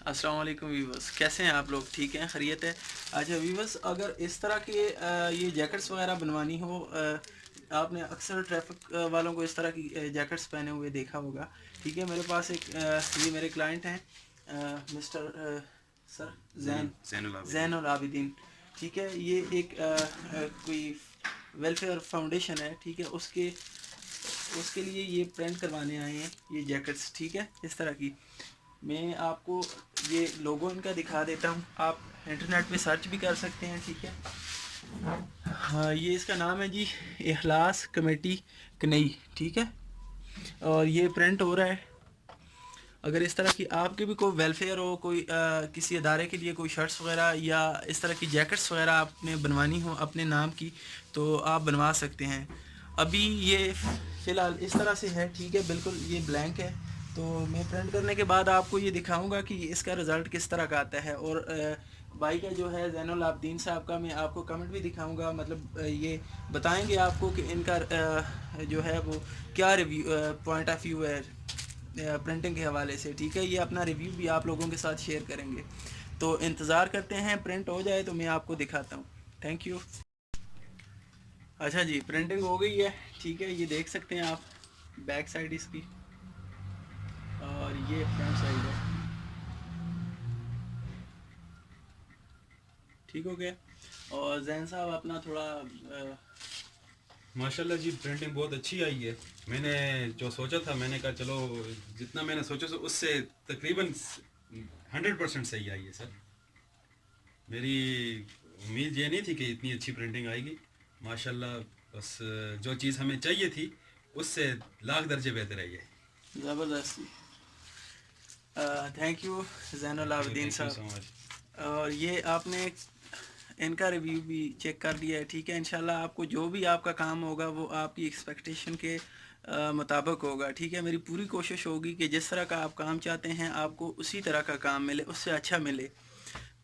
अस्सलाम वालेकुम वीवर्स, कैसे हैं आप लोग? ठीक हैं, खैरियत है? अच्छा वीवर्स, अगर इस तरह के ये जैकेट्स वगैरह बनवानी हो, आपने अक्सर ट्रैफिक वालों को इस तरह की जैकेट्स पहने हुए देखा होगा। ठीक है, मेरे पास एक ये मेरे क्लाइंट हैं मिस्टर सर ज़ैनुल आबिदीन। ठीक है, ये एक कोई वेलफेयर फाउंडेशन है। ठीक है, उसके लिए ये प्रिंट करवाने आए हैं ये जैकेट्स। ठीक है, इस तरह की मैं आपको ये लोगो इनका दिखा देता हूँ, आप इंटरनेट पे सर्च भी कर सकते हैं। ठीक है, हाँ, ये इसका नाम है जी इखलास कमेटी कनई। ठीक है, और ये प्रिंट हो रहा है। अगर इस तरह की आपके भी कोई वेलफेयर हो, कोई किसी अदारे के लिए कोई शर्ट्स वगैरह या इस तरह की जैकेट्स वगैरह आपने बनवानी हो अपने नाम की, तो आप बनवा सकते हैं। अभी ये फ़िलहाल इस तरह से है। ठीक है, बिल्कुल ये ब्लैंक है। तो मैं प्रिंट करने के बाद आपको ये दिखाऊंगा कि इसका रिज़ल्ट किस तरह का आता है। और भाई का जो है ज़ैनुल आबिदीन साहब का मैं आपको कमेंट भी दिखाऊंगा, मतलब ये बताएंगे आपको कि इनका जो है वो क्या रिव्यू पॉइंट ऑफ व्यू है प्रिंटिंग के हवाले से। ठीक है, ये अपना रिव्यू भी आप लोगों के साथ शेयर करेंगे। तो इंतज़ार करते हैं, प्रिंट हो जाए तो मैं आपको दिखाता हूँ। Thank you. अच्छा जी, प्रिंटिंग हो गई है। ठीक है, ये देख सकते हैं आप, बैक साइड इसकी, और ये फ्रंट साइड है। ठीक हो गया। और जैन साहब अपना थोड़ा माशाल्लाह जी, प्रिंटिंग बहुत अच्छी आई है। मैंने जो सोचा था, मैंने कहा चलो जितना मैंने सोचा था उससे तकरीबन 100% सही आई है सर। मेरी उम्मीद ये नहीं थी कि इतनी अच्छी प्रिंटिंग आएगी। माशाल्लाह, बस जो चीज़ हमें चाहिए थी उससे लाख दर्जे बेहतर आई है। ज़बरदस्त। Thank you Zainul Abidin thank you so much. साहब। और ये आपने इनका रिव्यू भी चेक कर लिया है। ठीक है, इंशाल्लाह आपको जो भी आपका काम होगा वो आपकी एक्सपेक्टेशन के मुताबिक होगा। ठीक है, मेरी पूरी कोशिश होगी कि जिस तरह का आप काम चाहते हैं आपको उसी तरह का काम मिले, उससे अच्छा मिले।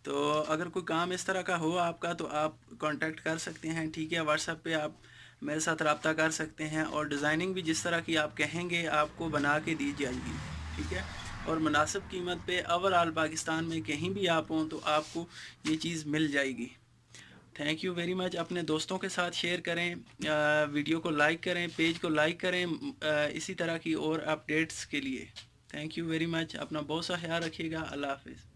तो अगर कोई काम इस तरह का हो आपका तो आप कांटेक्ट कर सकते हैं। ठीक है, व्हाट्सएप पे आप मेरे साथ रब्ता कर सकते हैं, और डिज़ाइनिंग भी जिस तरह की आप कहेंगे आपको बना के दी जाएगी। ठीक है, और मुनासिब कीमत पे ओवरऑल पाकिस्तान में कहीं भी आप हों तो आपको ये चीज़ मिल जाएगी। Thank you very much. अपने दोस्तों के साथ शेयर करें, वीडियो को लाइक करें, पेज को लाइक करें इसी तरह की और अपडेट्स के लिए। Thank you very much. अपना बहुत सा ख्याल रखिएगा। अल्लाह हाफिज़।